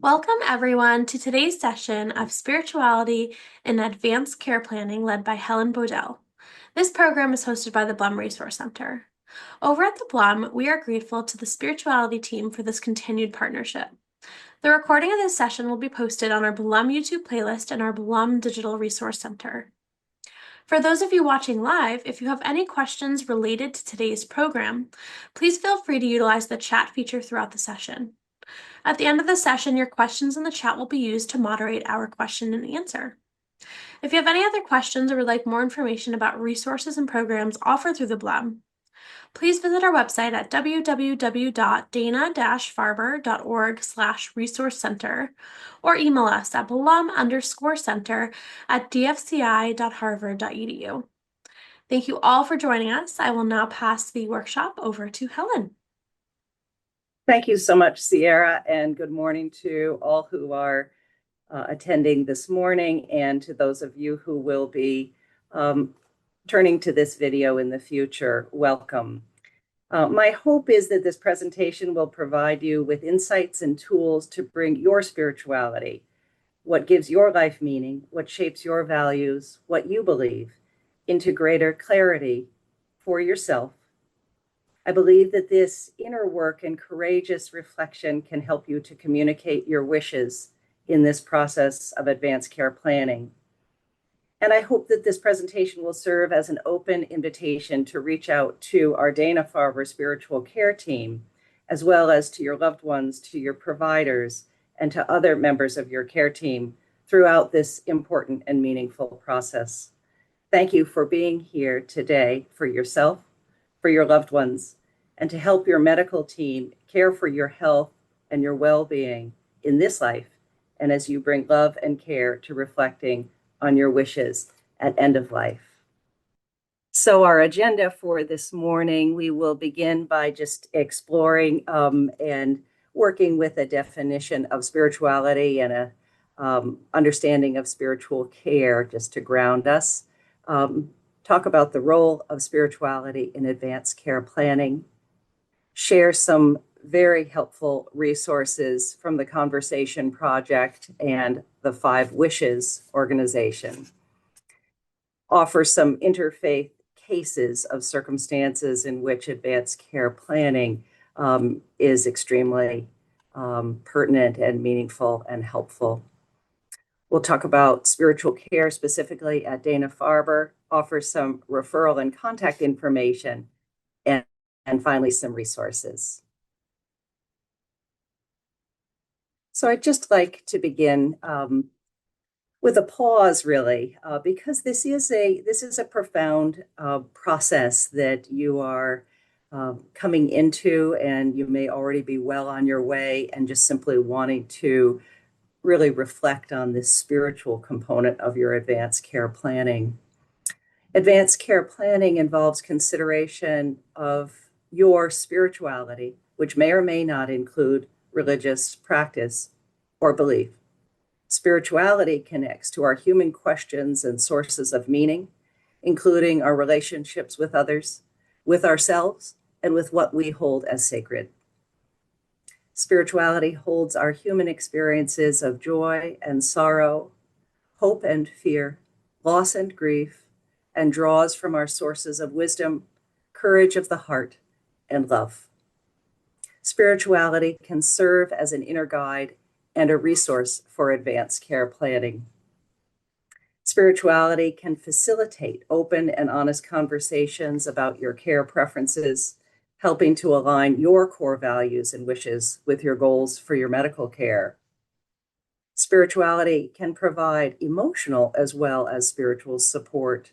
Welcome, everyone, to today's session of Spirituality in Advanced Care Planning led by Helen Bodell. This program is hosted by the Blum Resource Center. Over at the Blum, we are grateful to the spirituality team for this continued partnership. The recording of this session will be posted on our Blum YouTube playlist and our Blum Digital Resource Center. For those of you watching live, if you have any questions related to today's program, please feel free to utilize the chat feature throughout the session. At the end of the session, your questions in the chat will be used to moderate our question and answer. If you have any other questions or would like more information about resources and programs offered through the Blum, please visit our website at www.dana-farber.org/resource center or email us at blum_center@dfci.harvard.edu. Thank you all for joining us. I will now pass the workshop over to Helen. Thank you so much, Sierra, and good morning to all who are attending this morning and to those of you who will be turning to this video in the future. Welcome. My hope is that this presentation will provide you with insights and tools to bring your spirituality, what gives your life meaning, what shapes your values, what you believe, into greater clarity for yourself. I believe that this inner work and courageous reflection can help you to communicate your wishes in this process of advanced care planning. And I hope that this presentation will serve as an open invitation to reach out to our Dana-Farber spiritual care team, as well as to your loved ones, to your providers, and to other members of your care team throughout this important and meaningful process. Thank you for being here today for yourself, for your loved ones, and to help your medical team care for your health and your well-being in this life, and as you bring love and care to reflecting on your wishes at end of life. So our agenda for this morning, we will begin by just exploring and working with a definition of spirituality and a understanding of spiritual care, just to ground us. Talk about the role of spirituality in advanced care planning, share some very helpful resources from the Conversation Project and the Five Wishes organization, offer some interfaith cases of circumstances in which advanced care planning is extremely pertinent and meaningful and helpful. We'll talk about spiritual care specifically at Dana-Farber, offer some referral and contact information, and finally some resources. So I'd just like to begin with a pause, really, because this is a profound process that you are coming into, and you may already be well on your way and just simply wanting to really reflect on this spiritual component of your advanced care planning. Advanced care planning involves consideration of your spirituality, which may or may not include religious practice or belief. Spirituality connects to our human questions and sources of meaning, including our relationships with others, with ourselves, and with what we hold as sacred. Spirituality holds our human experiences of joy and sorrow, hope and fear, loss and grief, and draws from our sources of wisdom, courage of the heart, and love. Spirituality can serve as an inner guide and a resource for advanced care planning. Spirituality can facilitate open and honest conversations about your care preferences, helping to align your core values and wishes with your goals for your medical care. Spirituality can provide emotional as well as spiritual support,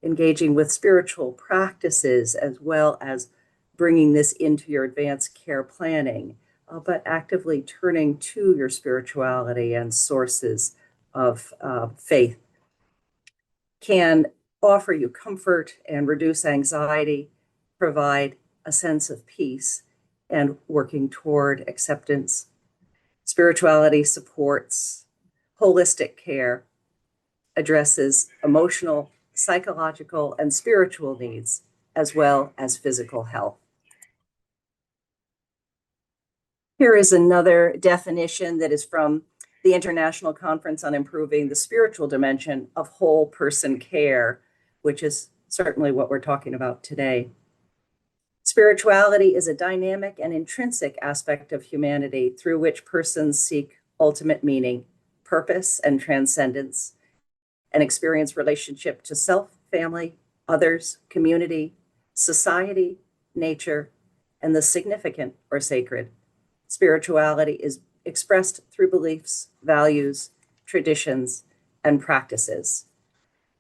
engaging with spiritual practices as well as bringing this into your advanced care planning, but actively turning to your spirituality and sources of faith can offer you comfort and reduce anxiety, provide a sense of peace, and working toward acceptance. Spirituality supports holistic care, addresses emotional, psychological, and spiritual needs, as well as physical health. Here is another definition that is from the International Conference on Improving the Spiritual Dimension of Whole Person Care, which is certainly what we're talking about today. Spirituality is a dynamic and intrinsic aspect of humanity through which persons seek ultimate meaning, purpose, and transcendence, and experience relationship to self, family, others, community, society, nature, and the significant or sacred. Spirituality is expressed through beliefs, values, traditions, and practices.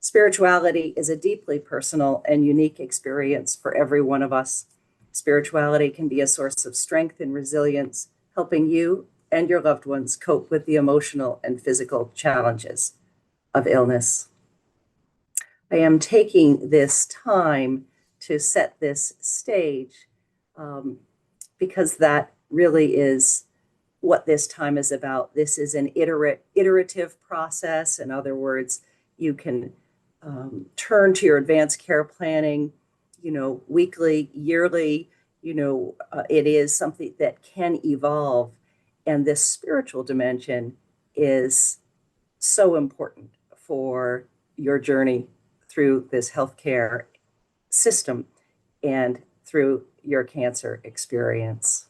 Spirituality is a deeply personal and unique experience for every one of us. Spirituality can be a source of strength and resilience, helping you and your loved ones cope with the emotional and physical challenges of illness. I am taking this time to set this stage because that really is what this time is about. This is an iterative process. In other words, you can turn to your advanced care planning, weekly, yearly. It is something that can evolve. And this spiritual dimension is so important for your journey through this healthcare system and through your cancer experience.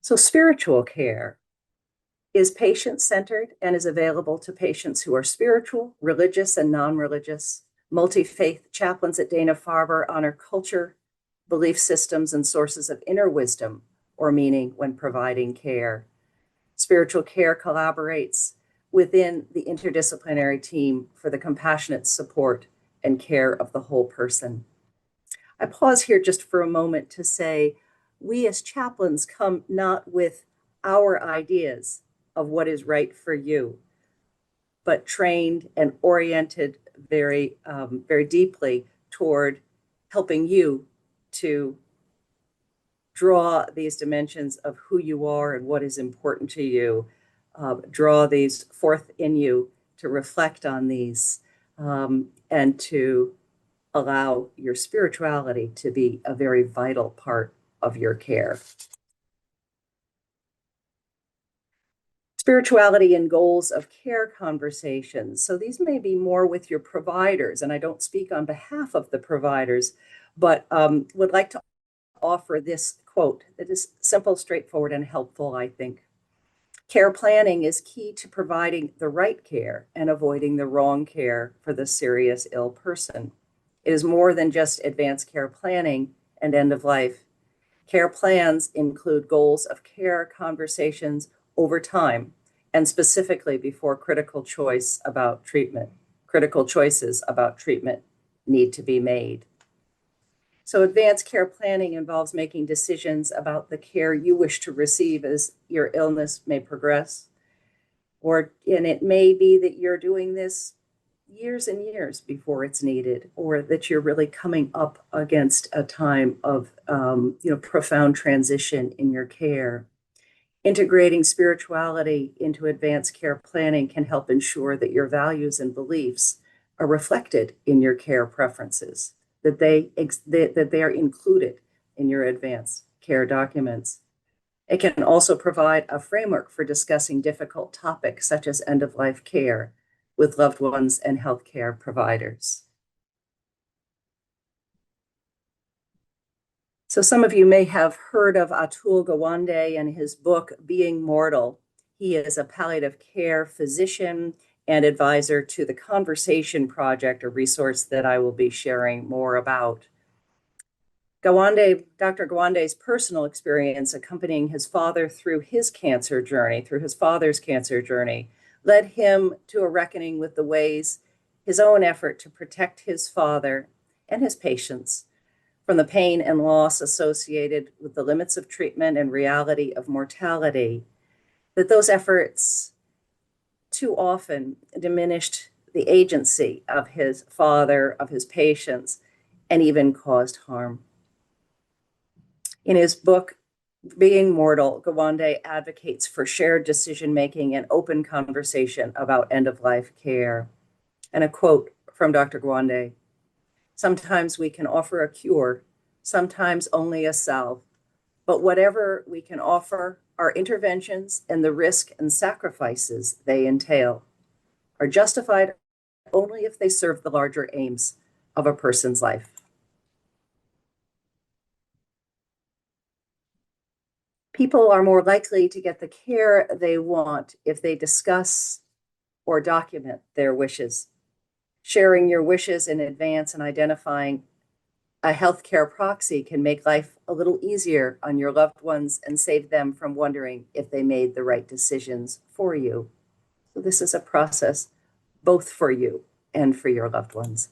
So spiritual care is patient-centered and is available to patients who are spiritual, religious, and non-religious. Multi-faith chaplains at Dana-Farber honor culture, belief systems, and sources of inner wisdom or meaning when providing care. Spiritual care collaborates within the interdisciplinary team for the compassionate support and care of the whole person. I pause here just for a moment to say, we as chaplains come not with our ideas of what is right for you, but trained and oriented very deeply toward helping you to draw these dimensions of who you are and what is important to you, draw these forth in you to reflect on these, and to allow your spirituality to be a very vital part of your care. Spirituality and goals of care conversations. So these may be more with your providers, and I don't speak on behalf of the providers, but would like to offer this quote that is simple, straightforward, and helpful, I think. Care planning is key to providing the right care and avoiding the wrong care for the serious ill person. It is more than just advanced care planning and end of life. Care plans include goals of care conversations over time, and specifically before critical choices about treatment need to be made. So advanced care planning involves making decisions about the care you wish to receive as your illness may progress. And it may be that you're doing this years and years before it's needed, or that you're really coming up against a time of profound transition in your care. Integrating spirituality into advanced care planning can help ensure that your values and beliefs are reflected in your care preferences, that they are included in your advanced care documents. It can also provide a framework for discussing difficult topics such as end-of-life care with loved ones and healthcare providers. So some of you may have heard of Atul Gawande and his book, Being Mortal. He is a palliative care physician and advisor to the Conversation Project, a resource that I will be sharing more about. Dr. Gawande's personal experience accompanying his father through his father's cancer journey, led him to a reckoning with the ways his own effort to protect his father and his patients from the pain and loss associated with the limits of treatment and reality of mortality, that those efforts too often diminished the agency of his father, of his patients, and even caused harm. In his book, Being Mortal, Gawande advocates for shared decision-making and open conversation about end-of-life care. And a quote from Dr. Gawande: "Sometimes we can offer a cure, sometimes only a salve. But whatever we can offer, our interventions and the risk and sacrifices they entail are justified only if they serve the larger aims of a person's life. People are more likely to get the care they want if they discuss or document their wishes. Sharing your wishes in advance and identifying a healthcare proxy can make life a little easier on your loved ones and save them from wondering if they made the right decisions for you. So this is a process both for you and for your loved ones.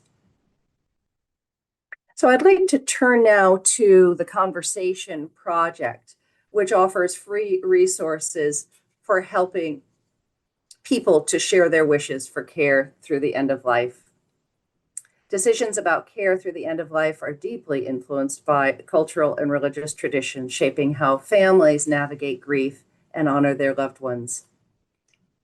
So I'd like to turn now to the Conversation Project, which offers free resources for helping people to share their wishes for care through the end of life. Decisions about care through the end of life are deeply influenced by cultural and religious traditions, shaping how families navigate grief and honor their loved ones.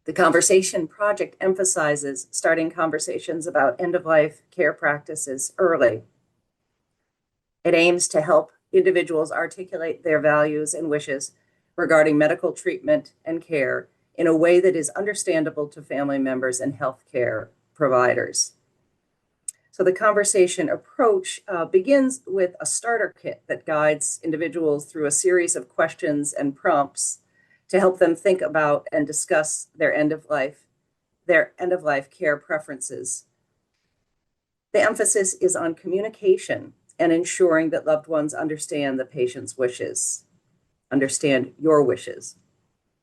The Conversation Project emphasizes starting conversations about end-of-life care practices early. It aims to help individuals articulate their values and wishes regarding medical treatment and care in a way that is understandable to family members and healthcare providers. So the conversation approach begins with a starter kit that guides individuals through a series of questions and prompts to help them think about and discuss their end-of-life care preferences. The emphasis is on communication and ensuring that loved ones understand the patient's wishes, understand your wishes,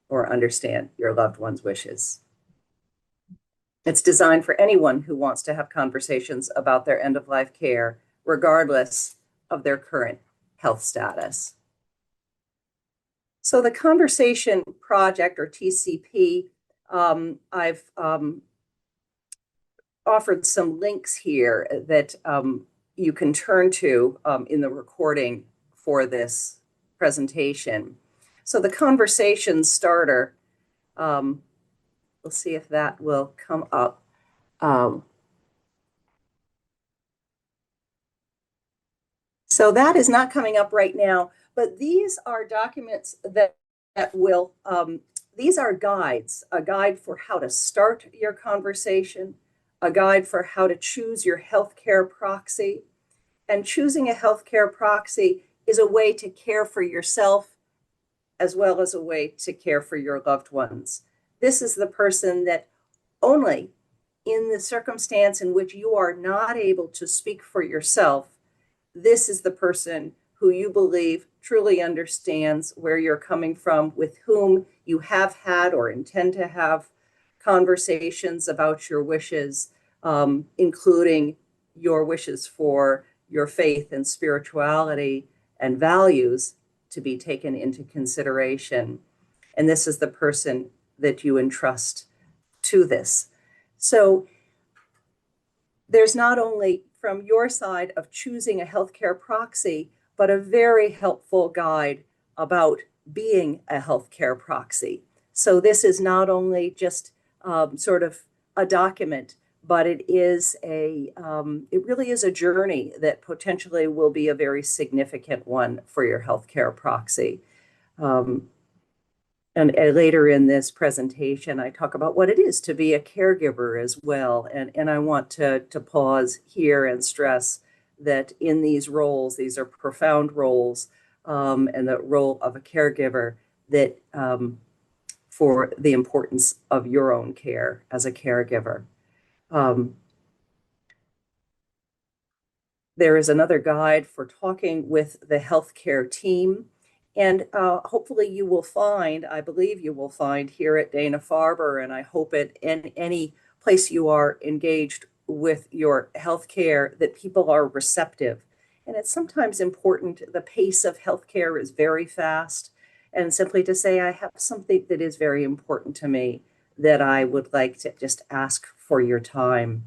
or understand your loved one's wishes. It's designed for anyone who wants to have conversations about their end-of-life care, regardless of their current health status. So the Conversation Project, or TCP, I've offered some links here that you can turn to in the recording for this presentation. So the conversation starter, we'll see if that will come up. So that is not coming up right now, but these are documents that will, these are guides, a guide for how to start your conversation, a guide for how to choose your healthcare proxy. And choosing a healthcare proxy is a way to care for yourself as well as a way to care for your loved ones. This is the person that only in the circumstance in which you are not able to speak for yourself, this is the person who you believe truly understands where you're coming from, with whom you have had or intend to have conversations about your wishes, including your wishes for your faith and spirituality and values to be taken into consideration. And this is the person that you entrust to this. So there's not only from your side of choosing a healthcare proxy, but a very helpful guide about being a healthcare proxy. So this is not only just sort of a document, but it really is a journey that potentially will be a very significant one for your healthcare proxy. And later in this presentation, I talk about what it is to be a caregiver as well. And I want to pause here and stress that in these roles, these are profound roles, and the role of a caregiver, that for the importance of your own care as a caregiver. There is another guide for talking with the healthcare team. And hopefully you will find, I believe you will find here at Dana-Farber, and I hope at any place you are engaged with your healthcare, that people are receptive. And it's sometimes important, the pace of healthcare is very fast. And simply to say, I have something that is very important to me that I would like to just ask for your time.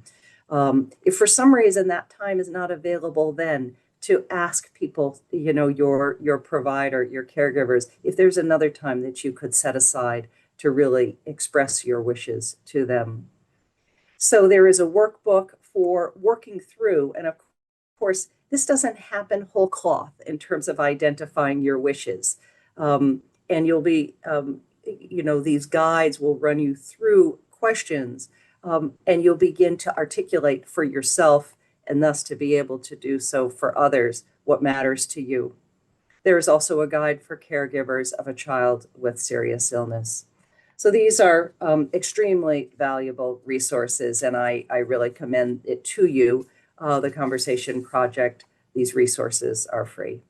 If for some reason that time is not available, then to ask people, your provider, your caregivers, if there's another time that you could set aside to really express your wishes to them. So there is a workbook for working through, and of course, this doesn't happen whole cloth in terms of identifying your wishes. And you'll be, these guides will run you through questions, and you'll begin to articulate for yourself and thus to be able to do so for others what matters to you. There is also a guide for caregivers of a child with serious illness. So these are extremely valuable resources, and I really commend it to you, the Conversation Project. These resources are free.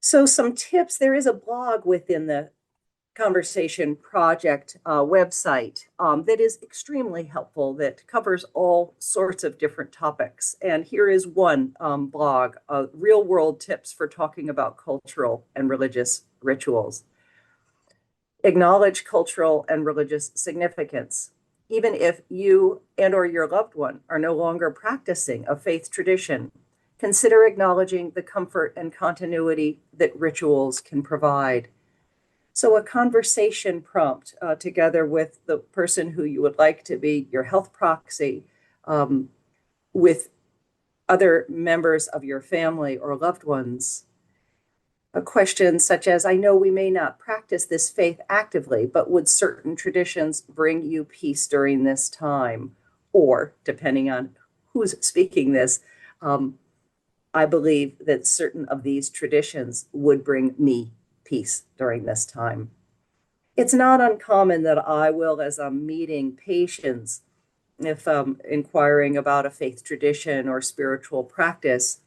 So some tips, there is a blog within the Conversation Project website that is extremely helpful, that covers all sorts of different topics. And here is one blog, Real World Tips for Talking About Cultural and Religious Rituals. Acknowledge cultural and religious significance. Even if you and or your loved one are no longer practicing a faith tradition, consider acknowledging the comfort and continuity that rituals can provide. So a conversation prompt together with the person who you would like to be your health proxy, with other members of your family or loved ones. A question such as, I know we may not practice this faith actively, but would certain traditions bring you peace during this time? Or, depending on who's speaking this, I believe that certain of these traditions would bring me peace during this time. It's not uncommon that I will, as I'm meeting patients, if I'm inquiring about a faith tradition or spiritual practice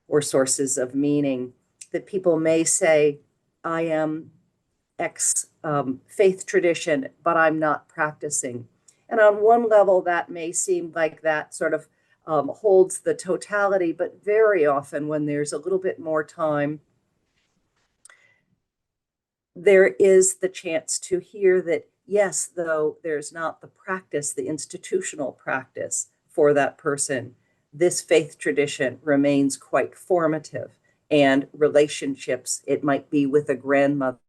or sources of meaning, that people may say, I am X faith tradition, but I'm not practicing. And on one level, that may seem like that sort of holds the totality, but very often when there's a little bit more time, there is the chance to hear that, yes, though there's not the practice, the institutional practice for that person, this faith tradition remains quite formative. And relationships, it might be with a grandmother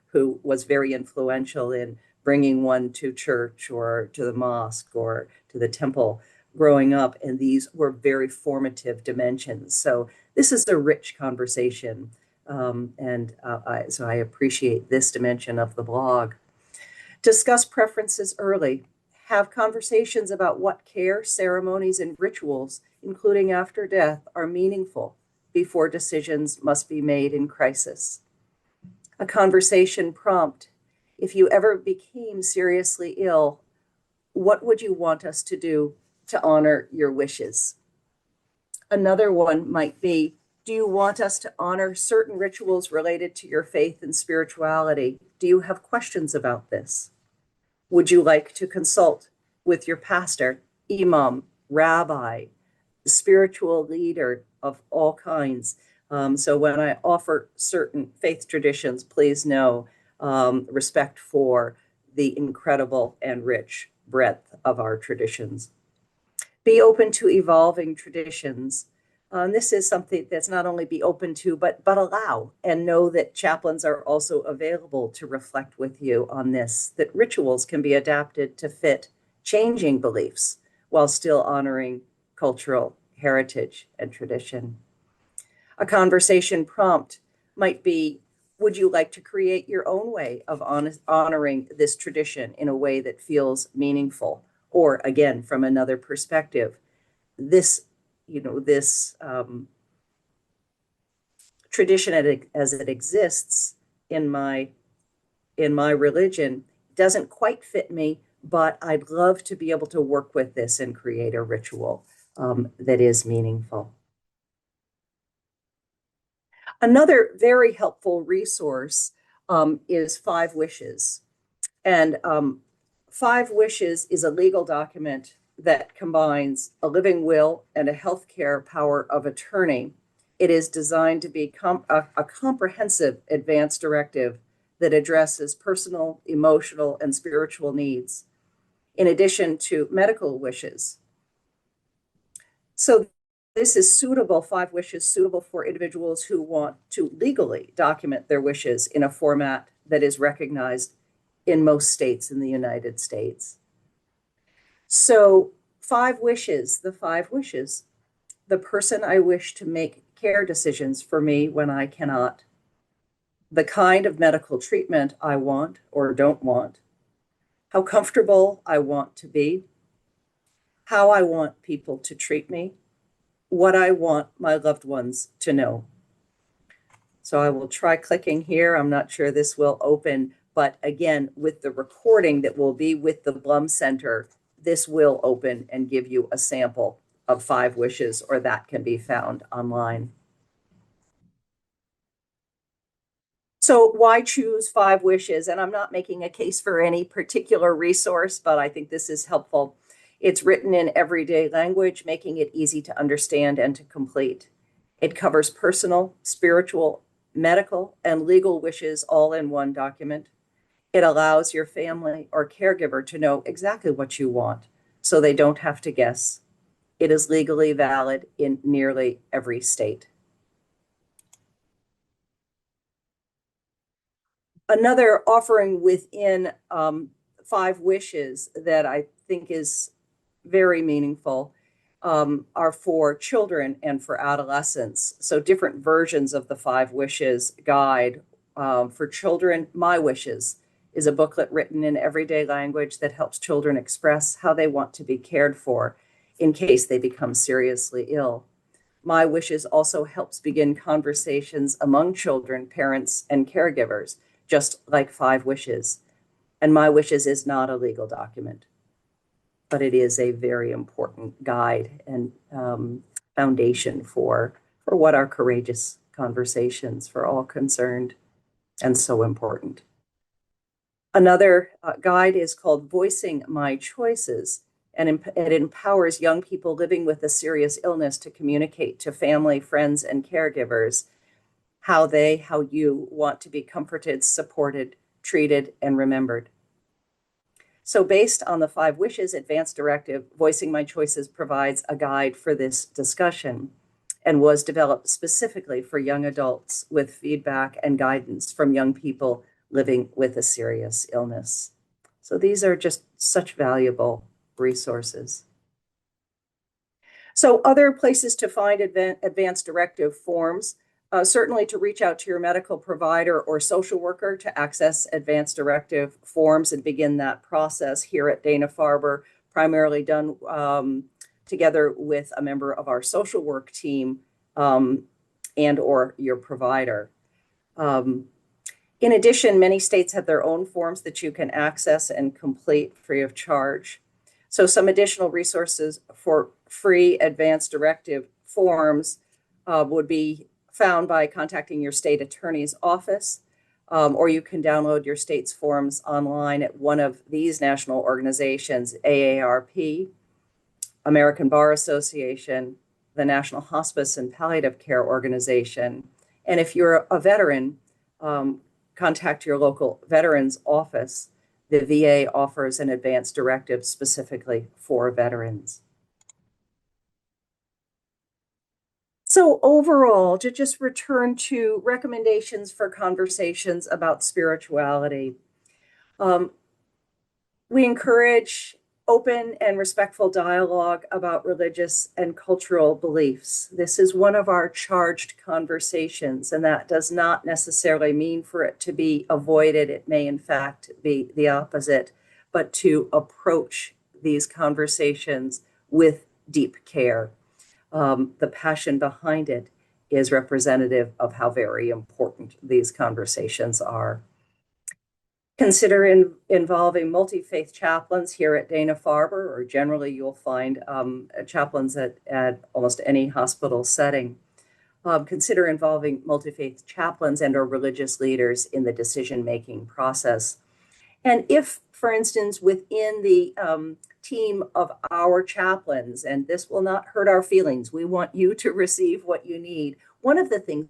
who was very influential in bringing one to church or to the mosque or to the temple growing up. And these were very formative dimensions. So this is a rich conversation. So I appreciate this dimension of the blog. Discuss preferences early. Have conversations about what care, ceremonies, and rituals, including after death, are meaningful before decisions must be made in crisis. A conversation prompt. If you ever became seriously ill, what would you want us to do to honor your wishes? Another one might be, do you want us to honor certain rituals related to your faith and spirituality? Do you have questions about this? Would you like to consult with your pastor, imam, rabbi, spiritual leader of all kinds? So when I offer certain faith traditions, please know respect for the incredible and rich breadth of our traditions. Be open to evolving traditions. This is something that's not only be open to, but allow, and know that chaplains are also available to reflect with you on this, that rituals can be adapted to fit changing beliefs while still honoring cultural heritage and tradition. A conversation prompt might be, would you like to create your own way of honoring this tradition in a way that feels meaningful? Or again, from another perspective, this tradition as it exists in my religion doesn't quite fit me, but I'd love to be able to work with this and create a ritual that is meaningful. Another very helpful resource is Five Wishes. And Five Wishes is a legal document that combines a living will and a healthcare power of attorney. It is designed to be a comprehensive advance directive that addresses personal, emotional, and spiritual needs, in addition to medical wishes. So this is suitable, Five Wishes, suitable for individuals who want to legally document their wishes in a format that is recognized in most states in the United States. So five wishes, the five wishes. The person I wish to make care decisions for me when I cannot. The kind of medical treatment I want or don't want. How comfortable I want to be. How I want people to treat me. What I want my loved ones to know. So I will try clicking here. I'm not sure this will open, but again, with the recording that will be with the Blum Center, this will open and give you a sample of five wishes, or that can be found online. So why choose five wishes? And I'm not making a case for any particular resource, but I think this is helpful. It's written in everyday language, making it easy to understand and to complete. It covers personal, spiritual, medical, and legal wishes all in one document. It allows your family or caregiver to know exactly what you want, so they don't have to guess. It is legally valid in nearly every state. Another offering within Five Wishes that I think is very meaningful are for children and for adolescents. So different versions of the Five Wishes guide. For children, My Wishes is a booklet written in everyday language that helps children express how they want to be cared for in case they become seriously ill. My Wishes also helps begin conversations among children, parents, and caregivers, just like Five Wishes. And My Wishes is not a legal document, but it is a very important guide and foundation for what are courageous conversations for all concerned, and so important. Another guide is called Voicing My Choices, and it empowers young people living with a serious illness to communicate to family, friends, and caregivers how you want to be comforted, supported, treated, and remembered. So based on the Five Wishes Advanced Directive, Voicing My Choices provides a guide for this discussion and was developed specifically for young adults with feedback and guidance from young people living with a serious illness. So these are just such valuable resources. So other places to find advanced directive forms, certainly to reach out to your medical provider or social worker to access advanced directive forms and begin that process here at Dana-Farber, primarily done together with a member of our social work team and or your provider. In addition, many states have their own forms that you can access and complete free of charge. So some additional resources for free advanced directive forms would be found by contacting your state attorney's office, or you can download your state's forms online at one of these national organizations, AARP, American Bar Association, the National Hospice and Palliative Care Organization. And if you're a veteran, contact your local veterans office. The VA offers an advanced directive specifically for veterans. So overall, to just return to recommendations for conversations about spirituality, we encourage open and respectful dialogue about religious and cultural beliefs. This is one of our charged conversations, and that does not necessarily mean for it to be avoided. It may, in fact, be the opposite, but to approach these conversations with deep care. The passion behind it is representative of how very important these conversations are. Consider involving multi-faith chaplains here at Dana-Farber, or generally you'll find chaplains at almost any hospital setting. Consider involving multi-faith chaplains and or religious leaders in the decision-making process. And if, for instance, within the team of our chaplains, and this will not hurt our feelings, we want you to receive what you need. One of the things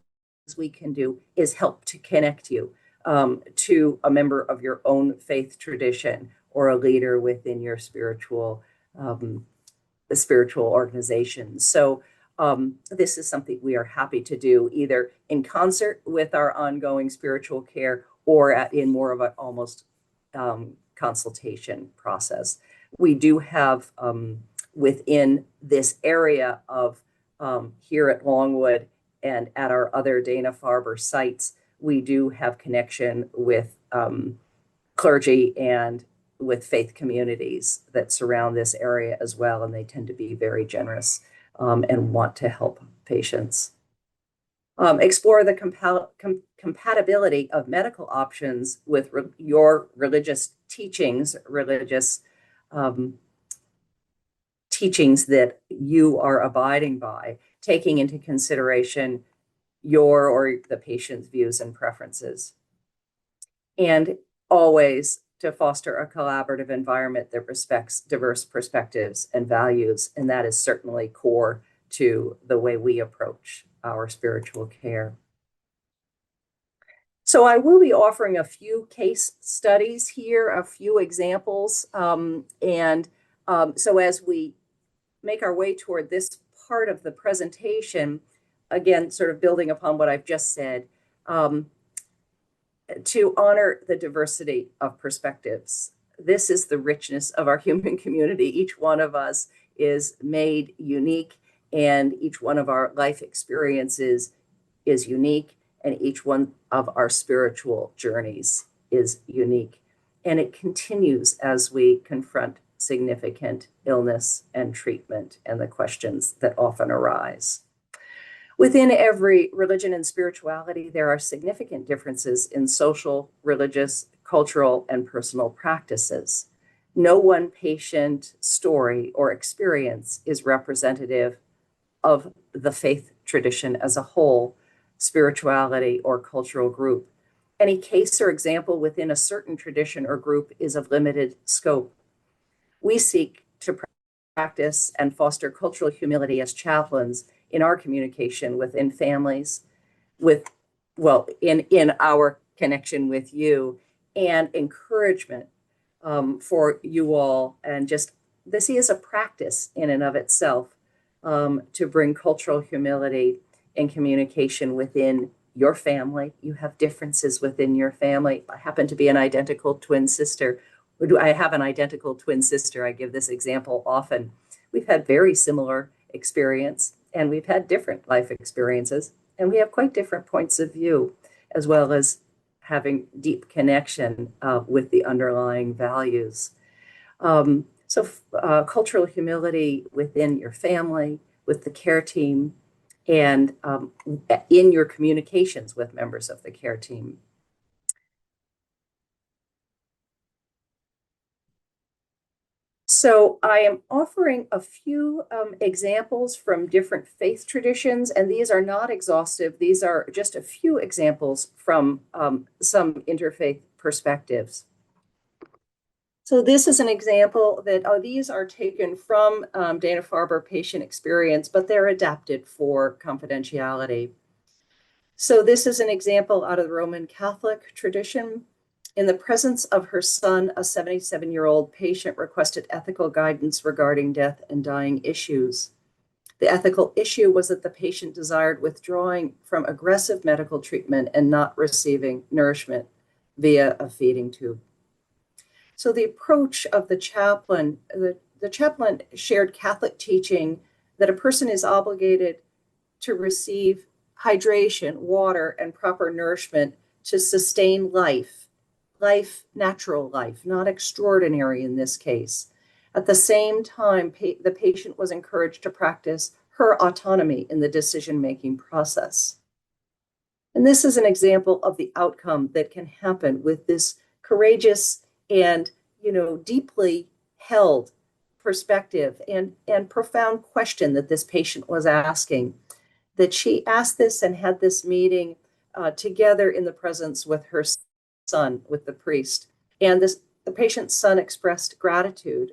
we can do is help to connect you to a member of your own faith tradition or a leader within your spiritual organization. So this is something we are happy to do either in concert with our ongoing spiritual care or in more of an almost consultation process. We do have within this area of here at Longwood and at our other Dana-Farber sites, we do have connection with clergy and with faith communities that surround this area as well, and they tend to be very generous and want to help patients. Explore the compatibility of medical options with your religious teachings, um, teachings that you are abiding by, taking into consideration your or the patient's views and preferences. And always to foster a collaborative environment that respects diverse perspectives and values. And that is certainly core to the way we approach our spiritual care. So I will be offering a few case studies here, a few examples. So as we make our way toward this part of the presentation, again, sort of building upon what I've just said, to honor the diversity of perspectives. This is the richness of our human community. Each one of us is made unique, and each one of our life experiences is unique, and each one of our spiritual journeys is unique. And it continues as we confront significant illness and treatment and the questions that often arise. Within every religion and spirituality, there are significant differences in social, religious, cultural, and personal practices. No one patient story or experience is representative of the faith tradition as a whole, spirituality, or cultural group. Any case or example within a certain tradition or group is of limited scope. We seek to practice and foster cultural humility as chaplains in our communication within families, in our connection with you, and encouragement for you all. And just this is a practice in and of itself to bring cultural humility and communication within your family. You have differences within your family. I happen to be an identical twin sister. I have an identical twin sister. I give this example often. We've had very similar experience, and we've had different life experiences, and we have quite different points of view, as well as having deep connection with the underlying values. Cultural humility within your family, with the care team, and in your communications with members of the care team. So I am offering a few examples from different faith traditions, and these are not exhaustive. These are just a few examples from some interfaith perspectives. So this is an example that these are taken from Dana-Farber patient experience, but they're adapted for confidentiality. So this is an example out of the Roman Catholic tradition. In the presence of her son, a 77-year-old patient requested ethical guidance regarding death and dying issues. The ethical issue was that the patient desired withdrawing from aggressive medical treatment and not receiving nourishment via a feeding tube. So the approach of the chaplain shared Catholic teaching that a person is obligated to receive hydration, water, and proper nourishment to sustain life, natural life, not extraordinary in this case. At the same time, the patient was encouraged to practice her autonomy in the decision-making process. And this is an example of the outcome that can happen with this courageous and, deeply held perspective and profound question that this patient was asking, that she asked this and had this meeting together in the presence with her son, with the priest. And the patient's son expressed gratitude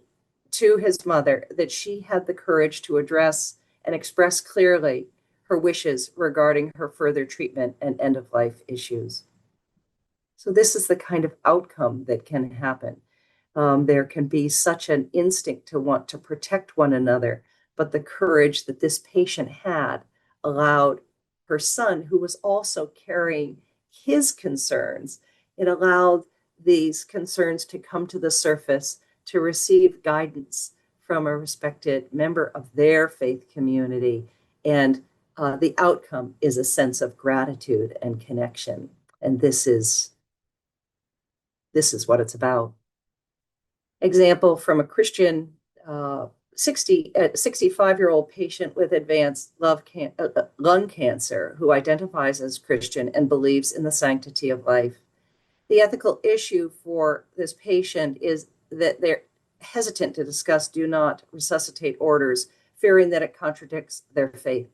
to his mother that she had the courage to address and express clearly her wishes regarding her further treatment and end-of-life issues. So this is the kind of outcome that can happen. There can be such an instinct to want to protect one another, but the courage that this patient had allowed her son, who was also carrying his concerns, it allowed these concerns to come to the surface, to receive guidance from a respected member of their faith community. And the outcome is a sense of gratitude and connection. And this is what it's about. Example from a Christian 65-year-old patient with advanced lung cancer who identifies as Christian and believes in the sanctity of life. The ethical issue for this patient is that they're hesitant to discuss do not resuscitate orders, fearing that it contradicts their faith.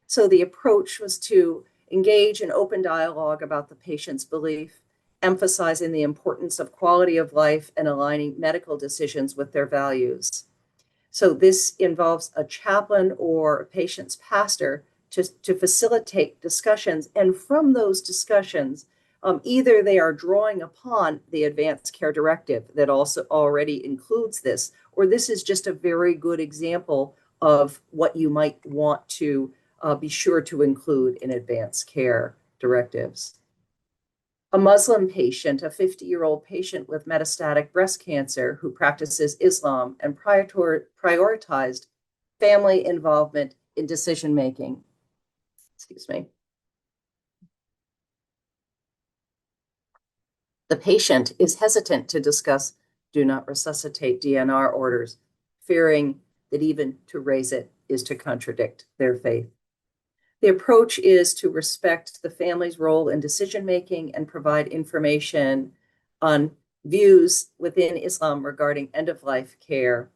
So the approach was to engage in open dialogue about the patient's belief, emphasizing the importance of quality of life and aligning medical decisions with their values. So this involves a chaplain or a patient's pastor to facilitate discussions. And from those discussions, either they are drawing upon the advanced care directive that also already includes this, or this is just a very good example of what you might want to be sure to include in advanced care directives. A Muslim patient, a 50-year-old patient with metastatic breast cancer who practices Islam and prioritized family involvement in decision-making. Excuse me. The patient is hesitant to discuss do not resuscitate DNR orders, fearing that even to raise it is to contradict their faith. The approach is to respect the family's role in decision-making and provide information on views within Islam regarding end-of-life care,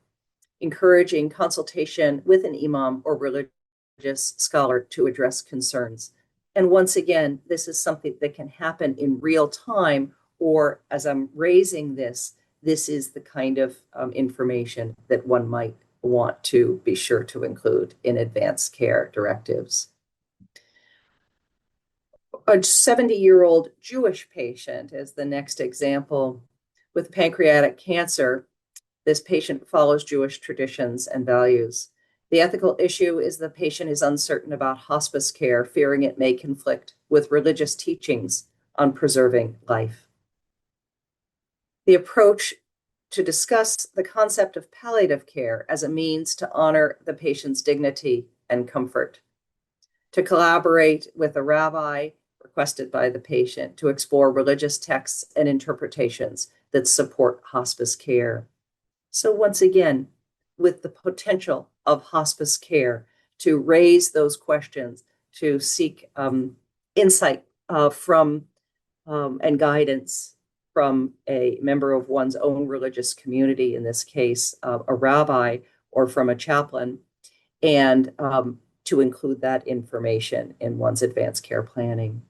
encouraging consultation with an imam or religious scholar to address concerns. And once again, this is something that can happen in real time, or as I'm raising this, this is the kind of information that one might want to be sure to include in advanced care directives. A 70-year-old Jewish patient is the next example with pancreatic cancer. This patient follows Jewish traditions and values. The ethical issue is the patient is uncertain about hospice care, fearing it may conflict with religious teachings on preserving life. The approach to discuss the concept of palliative care as a means to honor the patient's dignity and comfort. To collaborate with a rabbi requested by the patient to explore religious texts and interpretations that support hospice care. So once again, with the potential of hospice care to raise those questions, to seek insight from and guidance from a member of one's own religious community, in this case, a rabbi, or from a chaplain, and to include that information in one's advanced care planning.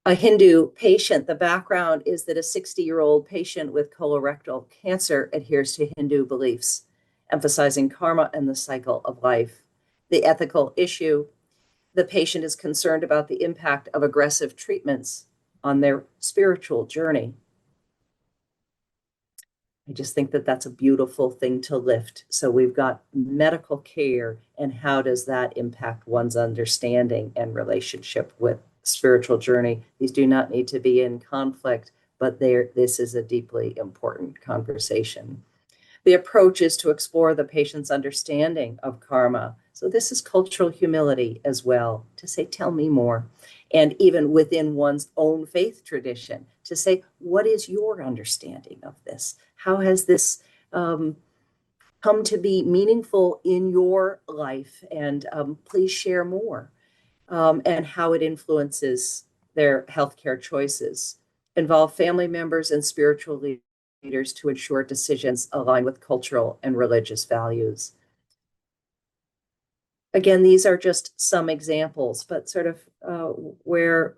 A Hindu patient, the background is that a 60-year-old patient with colorectal cancer adheres to Hindu beliefs, emphasizing karma and the cycle of life. The ethical issue, the patient is concerned about the impact of aggressive treatments on their spiritual journey. I just think that that's a beautiful thing to lift. So we've got medical care, and how does that impact one's understanding and relationship with spiritual journey? These do not need to be in conflict, but this is a deeply important conversation. The approach is to explore the patient's understanding of karma. So this is cultural humility as well, to say, tell me more. And even within one's own faith tradition, to say, what is your understanding of this? How has this come to be meaningful in your life? And please share more. And how it influences their healthcare choices. Involve family members and spiritual leaders to ensure decisions align with cultural and religious values. Again, these are just some examples, but sort of where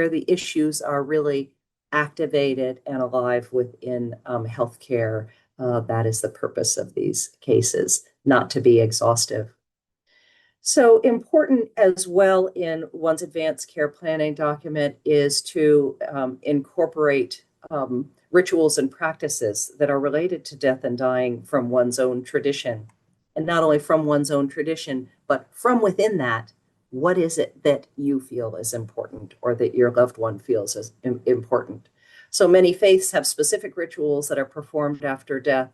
the issues are really activated and alive within healthcare. That is the purpose of these cases, not to be exhaustive. So important as well in one's advanced care planning document is to incorporate rituals and practices that are related to death and dying from one's own tradition. And not only from one's own tradition, but from within that, what is it that you feel is important, or that your loved one feels is important? So many faiths have specific rituals that are performed after death.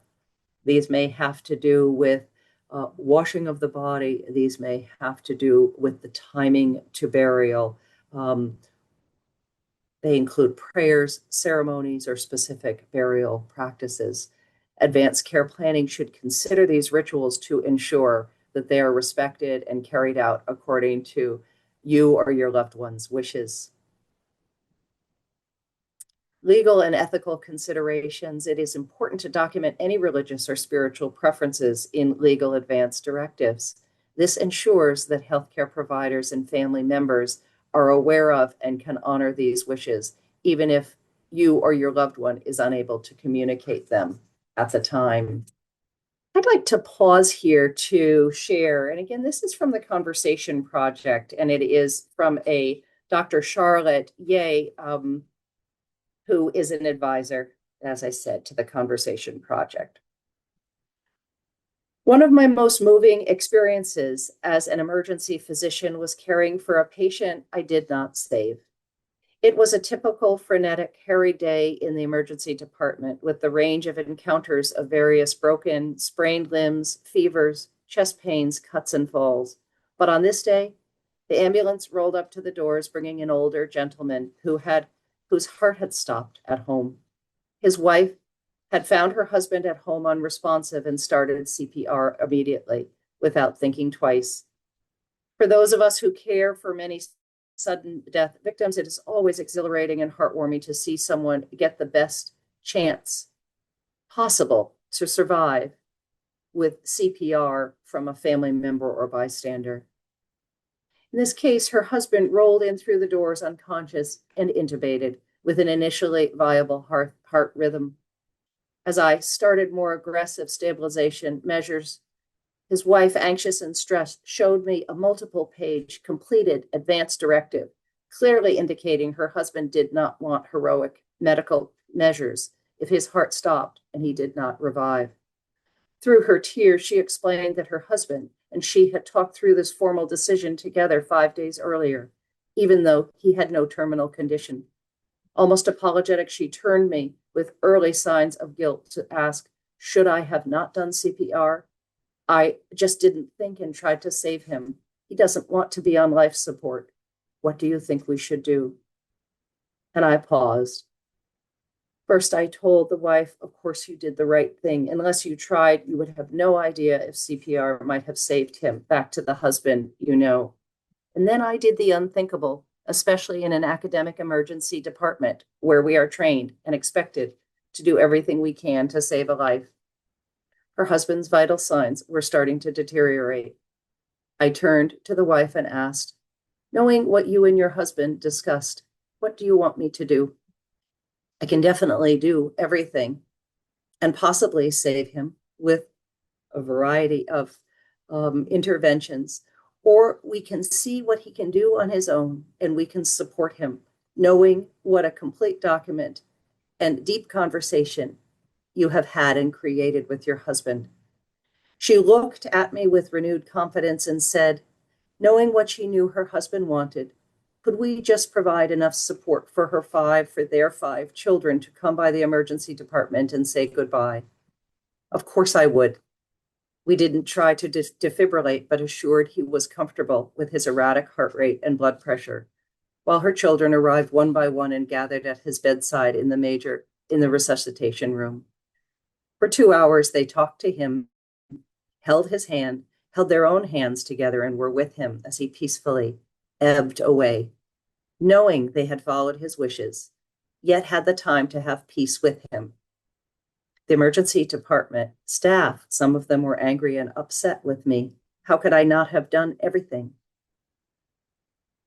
These may have to do with washing of the body. These may have to do with the timing to burial. Um, they include prayers, ceremonies, or specific burial practices. Advanced care planning should consider these rituals to ensure that they are respected and carried out according to you or your loved one's wishes. Legal and ethical considerations. It is important to document any religious or spiritual preferences in legal advance directives. This ensures that healthcare providers and family members are aware of and can honor these wishes, even if you or your loved one is unable to communicate them at the time. I'd like to pause here to share, and again, this is from the Conversation Project, and it is from a Dr. Charlotte Yeh, who is an advisor, as I said, to the Conversation Project. One of my most moving experiences as an emergency physician was caring for a patient I did not save. It was a typical frenetic, hairy day in the emergency department with the range of encounters of various broken, sprained limbs, fevers, chest pains, cuts, and falls. But on this day, the ambulance rolled up to the doors, bringing an older gentleman whose heart had stopped at home. His wife had found her husband at home unresponsive and started CPR immediately without thinking twice. For those of us who care for many sudden death victims, it is always exhilarating and heartwarming to see someone get the best chance possible to survive with CPR from a family member or bystander. In this case, her husband rolled in through the doors unconscious and intubated with an initially viable heart rhythm. As I started more aggressive stabilization measures, his wife, anxious and stressed, showed me a multiple-page completed advance directive, clearly indicating her husband did not want heroic medical measures if his heart stopped and he did not revive. Through her tears, she explained that her husband and she had talked through this formal decision together 5 days earlier, even though he had no terminal condition. Almost apologetic, she turned me with early signs of guilt to ask, should I have not done CPR? I just didn't think and tried to save him. He doesn't want to be on life support. What do you think we should do? And I paused. First, I told the wife, of course you did the right thing. Unless you tried, you would have no idea if CPR might have saved him. Back to the husband, you know. And then I did the unthinkable, especially in an academic emergency department where we are trained and expected to do everything we can to save a life. Her husband's vital signs were starting to deteriorate. I turned to the wife and asked, knowing what you and your husband discussed, what do you want me to do? I can definitely do everything and possibly save him with a variety of interventions, or we can see what he can do on his own and we can support him, knowing what a complete document and deep conversation you have had and created with your husband. She looked at me with renewed confidence and said, knowing what she knew her husband wanted, could we just provide enough support for their 5 children to come by the emergency department and say goodbye? Of course I would. We didn't try to defibrillate, but assured he was comfortable with his erratic heart rate and blood pressure, while her children arrived one by one and gathered at his bedside in the resuscitation room. For 2 hours, they talked to him, held his hand, held their own hands together, and were with him as he peacefully ebbed away, knowing they had followed his wishes, yet had the time to have peace with him. The emergency department staff, some of them were angry and upset with me. How could I not have done everything?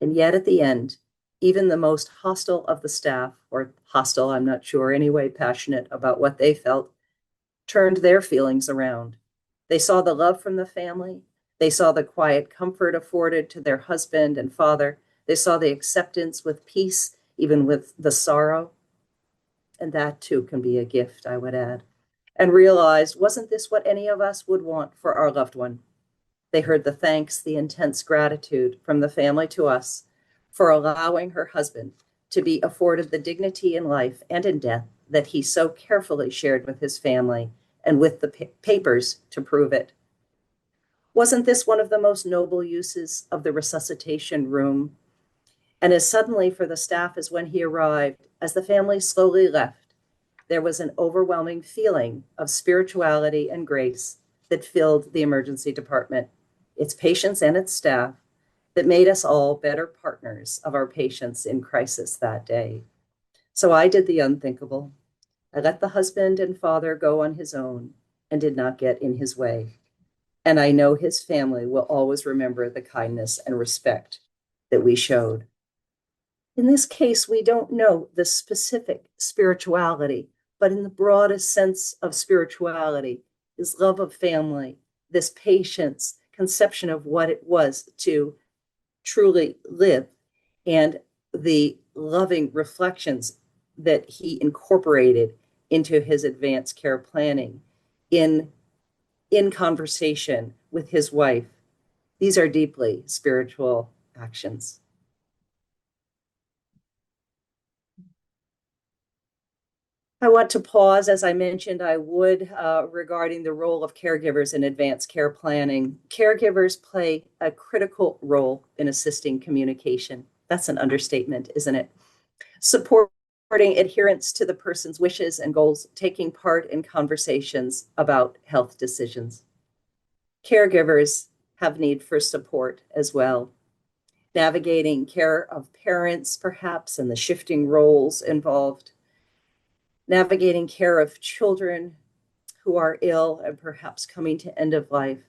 And yet at the end, even the most hostile of the staff, or hostile, I'm not sure, anyway, passionate about what they felt, turned their feelings around. They saw the love from the family. They saw the quiet comfort afforded to their husband and father. They saw the acceptance with peace, even with the sorrow. And that too can be a gift, I would add. And realized, wasn't this what any of us would want for our loved one? They heard the thanks, the intense gratitude from the family to us for allowing her husband to be afforded the dignity in life and in death that he so carefully shared with his family and with the papers to prove it. Wasn't this one of the most noble uses of the resuscitation room? And as suddenly for the staff as when he arrived, as the family slowly left, there was an overwhelming feeling of spirituality and grace that filled the emergency department, its patients and its staff, that made us all better partners of our patients in crisis that day. So I did the unthinkable. I let the husband and father go on his own and did not get in his way. And I know his family will always remember the kindness and respect that we showed. In this case, we don't know the specific spirituality, but in the broadest sense of spirituality is love of family, this patience, conception of what it was to truly live, and the loving reflections that he incorporated into his advanced care planning in, in conversation with his wife. These are deeply spiritual actions. I want to pause, as I mentioned I would, regarding the role of caregivers in advanced care planning. Caregivers play a critical role in assisting communication. That's an understatement, isn't it? Supporting adherence to the person's wishes and goals, taking part in conversations about health decisions. Caregivers have need for support as well. Navigating care of parents, perhaps, and the shifting roles involved. Navigating care of children who are ill and perhaps coming to end of life.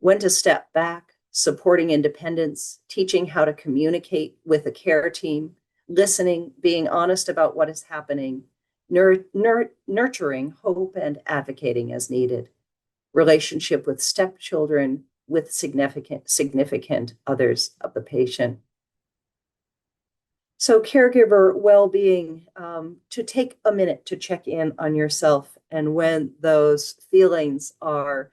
When to step back, supporting independence, teaching how to communicate with a care team, listening, being honest about what is happening, nurturing hope and advocating as needed. Relationship with stepchildren, with significant others of the patient. So caregiver well-being, to take a minute to check in on yourself, and when those feelings are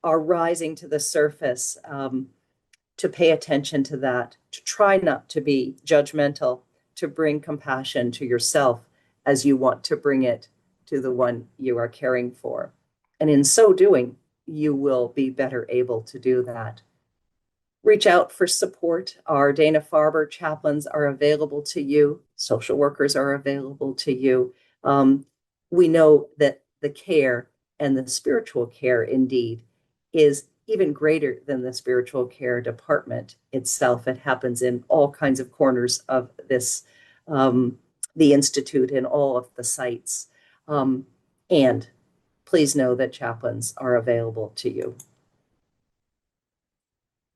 rising to the surface, to pay attention to that, to try not to be judgmental, to bring compassion to yourself as you want to bring it to the one you are caring for. And in so doing, you will be better able to do that. Reach out for support. Our Dana-Farber chaplains are available to you. Social workers are available to you. We know that the care, and the spiritual care indeed, is even greater than the spiritual care department itself. It happens in all kinds of corners of this, the Institute, and all of the sites. And please know that chaplains are available to you.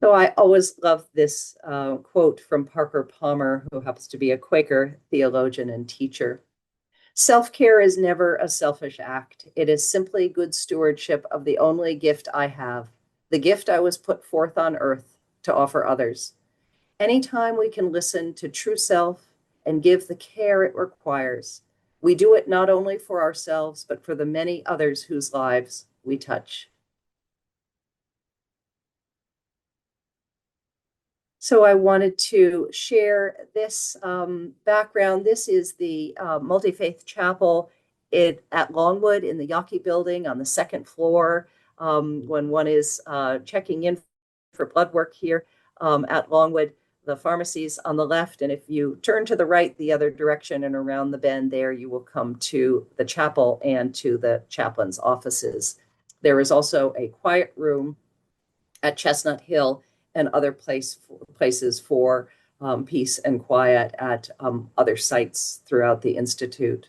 So I always love this quote from Parker Palmer, who happens to be a Quaker theologian and teacher. Self-care is never a selfish act. It is simply good stewardship of the only gift I have, the gift I was put forth on earth to offer others. Anytime we can listen to true self and give the care it requires, we do it not only for ourselves, but for the many others whose lives we touch. So I wanted to share this background. This is the Multi-Faith Chapel at Longwood in the Yawkey Building on the second floor. When one is checking in for blood work here at Longwood, the pharmacy's on the left. And if you turn to the right, the other direction, and around the bend there, you will come to the chapel and to the chaplain's offices. There is also a quiet room at Chestnut Hill and other places for peace and quiet at other sites throughout the Institute.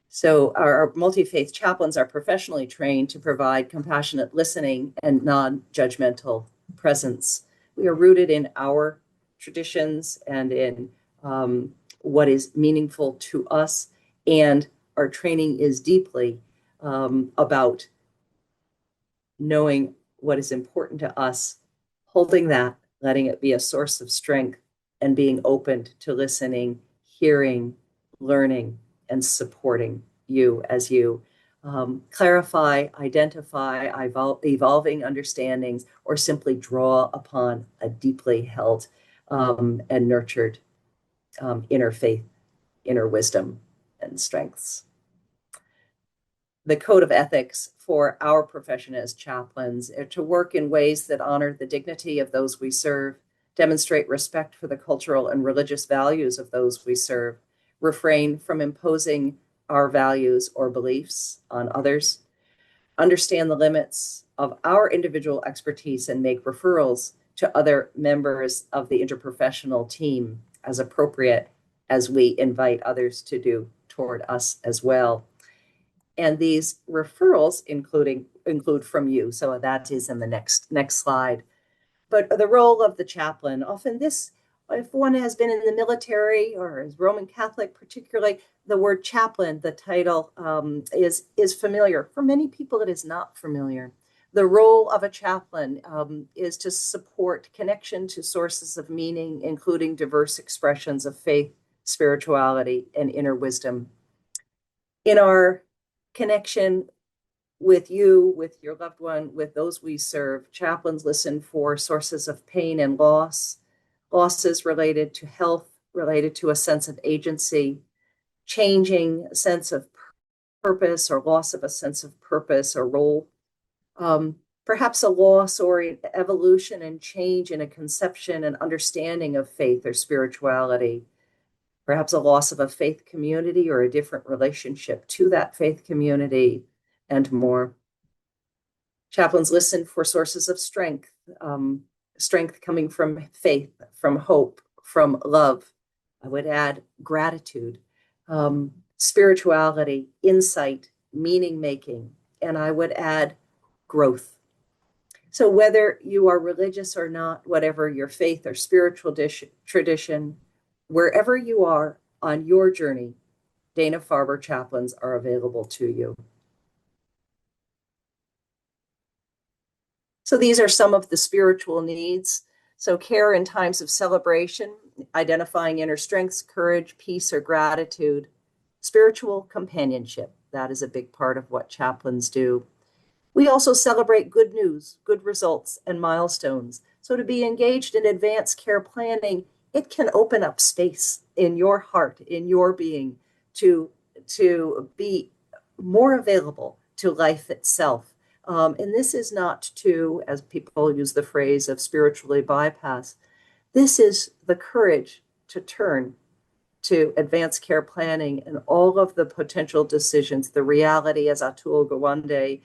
So our multi-faith chaplains are professionally trained to provide compassionate listening and non-judgmental presence. We are rooted in our traditions and in what is meaningful to us, and our training is deeply about knowing what is important to us, holding that, letting it be a source of strength, and being open to listening, hearing, learning, and supporting you as you clarify, identify evolving understandings, or simply draw upon a deeply held and nurtured inner faith, inner wisdom, and strengths. the code of ethics for our profession as chaplains, to work in ways that honor the dignity of those we serve, demonstrate respect for the cultural and religious values of those we serve, refrain from imposing our values or beliefs on others, understand the limits of our individual expertise and make referrals to other members of the interprofessional team as appropriate as we invite others to do toward us as well. And these referrals include from you. So that is in the next slide. But the role of the chaplain, often this, if one has been in the military or is Roman Catholic, particularly, the word chaplain, the title, is familiar. For many people, it is not familiar. The role of a chaplain is to support connection to sources of meaning, including diverse expressions of faith, spirituality, and inner wisdom. In our connection with you, with your loved one, with those we serve, chaplains listen for sources of pain and loss, losses related to health, related to a sense of agency, changing sense of purpose or loss of a sense of purpose or role, perhaps a loss or an evolution and change in a conception and understanding of faith or spirituality, perhaps a loss of a faith community or a different relationship to that faith community, and more. Chaplains listen for sources of strength, strength coming from faith, from hope, from love. I would add gratitude, spirituality, insight, meaning making, and I would add growth. So whether you are religious or not, whatever your faith or spiritual tradition, wherever you are on your journey, Dana-Farber chaplains are available to you. So these are some of the spiritual needs. So care in times of celebration, identifying inner strengths, courage, peace, or gratitude. Spiritual companionship, that is a big part of what chaplains do. We also celebrate good news, good results, and milestones. So to be engaged in advanced care planning, it can open up space in your heart, in your being, to be more available to life itself. And this is not to, as people use the phrase, of spiritually bypass. This is the courage to turn to advanced care planning and all of the potential decisions, the reality, as Atul Gawande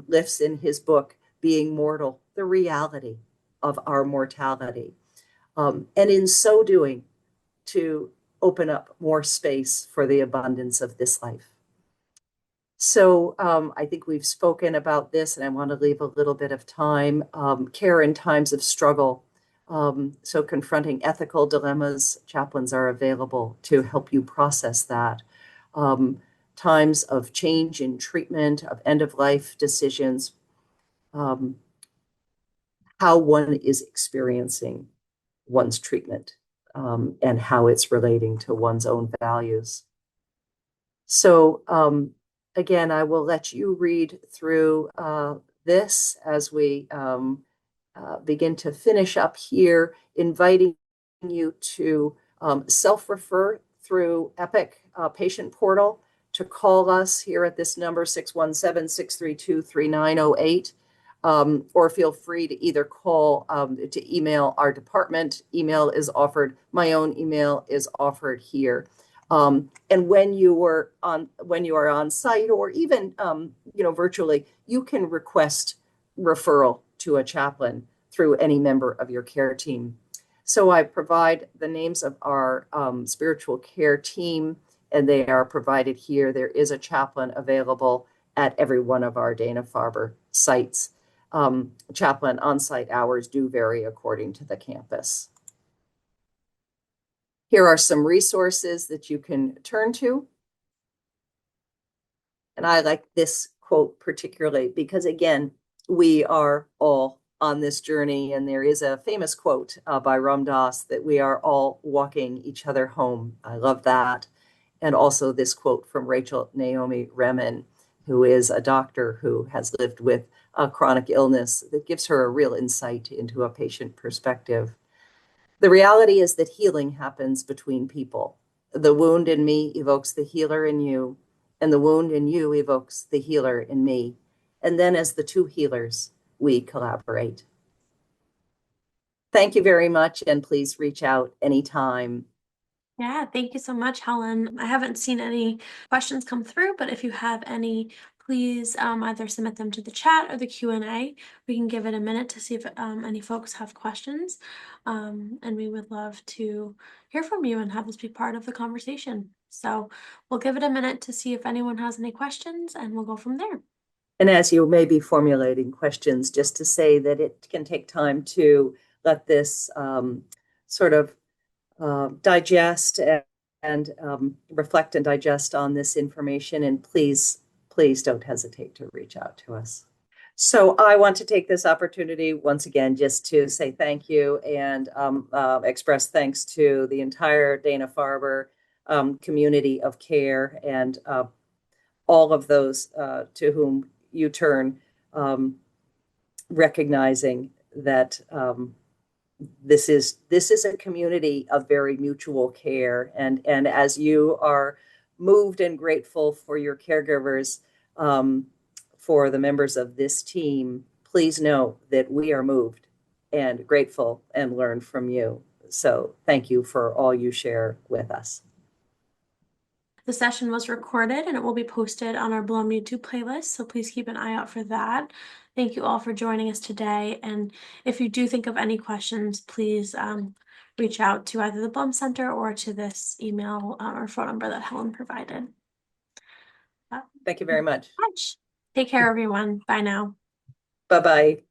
lifts in his book, Being Mortal, the reality of our mortality. And in so doing, to open up more space for the abundance of this life. So I think we've spoken about this, and I want to leave a little bit of time. Care in times of struggle. So confronting ethical dilemmas, chaplains are available to help you process that. Times of change in treatment, of end-of-life decisions, how one is experiencing one's treatment, and how it's relating to one's own values. So again, I will let you read through this as we begin to finish up here, inviting you to self-refer through Epic Patient Portal, to call us here at this number, 617-632-3908, or feel free to either call, to email our department. Email is offered. My own email is offered here. And when you are on site, or even virtually, you can request referral to a chaplain through any member of your care team. So I provide the names of our spiritual care team, and they are provided here. There is a chaplain available at every one of our Dana-Farber sites. Chaplain on-site hours do vary according to the campus. Here are some resources that you can turn to. And I like this quote particularly because, again, we are all on this journey. And there is a famous quote by Ram Dass that we are all walking each other home. I love that. And also this quote from Rachel Naomi Remen, who is a doctor who has lived with a chronic illness, that gives her a real insight into a patient perspective. The reality is that healing happens between people. The wound in me evokes the healer in you, and the wound in you evokes the healer in me. And then, as the two healers, we collaborate. Thank you very much, and please reach out anytime. Yeah, thank you so much, Helen. I haven't seen any questions come through, but if you have any, please either submit them to the chat or the Q&A. We can give it a minute to see if any folks have questions. And we would love to hear from you and have this be part of the conversation. So we'll give it a minute to see if anyone has any questions, and we'll go from there. And as you may be formulating questions, just to say that it can take time to let this sort of digest and reflect and digest on this information. And please don't hesitate to reach out to us. So I want to take this opportunity once again just to say thank you and express thanks to the entire Dana-Farber community of care and all of those to whom you turn, recognizing that this is a community of very mutual care, and as you are moved and grateful for your caregivers, for the members of this team, please know that we are moved and grateful and learn from you. So thank you for all you share with us. The session was recorded and it will be posted on our Blum YouTube playlist, so please keep an eye out for that. Thank you all for joining us today, and if you do think of any questions, please reach out to either the Blum Center or to this email or phone number that Helen provided. Thank you very much. Take care, everyone. Bye now. Bye-bye.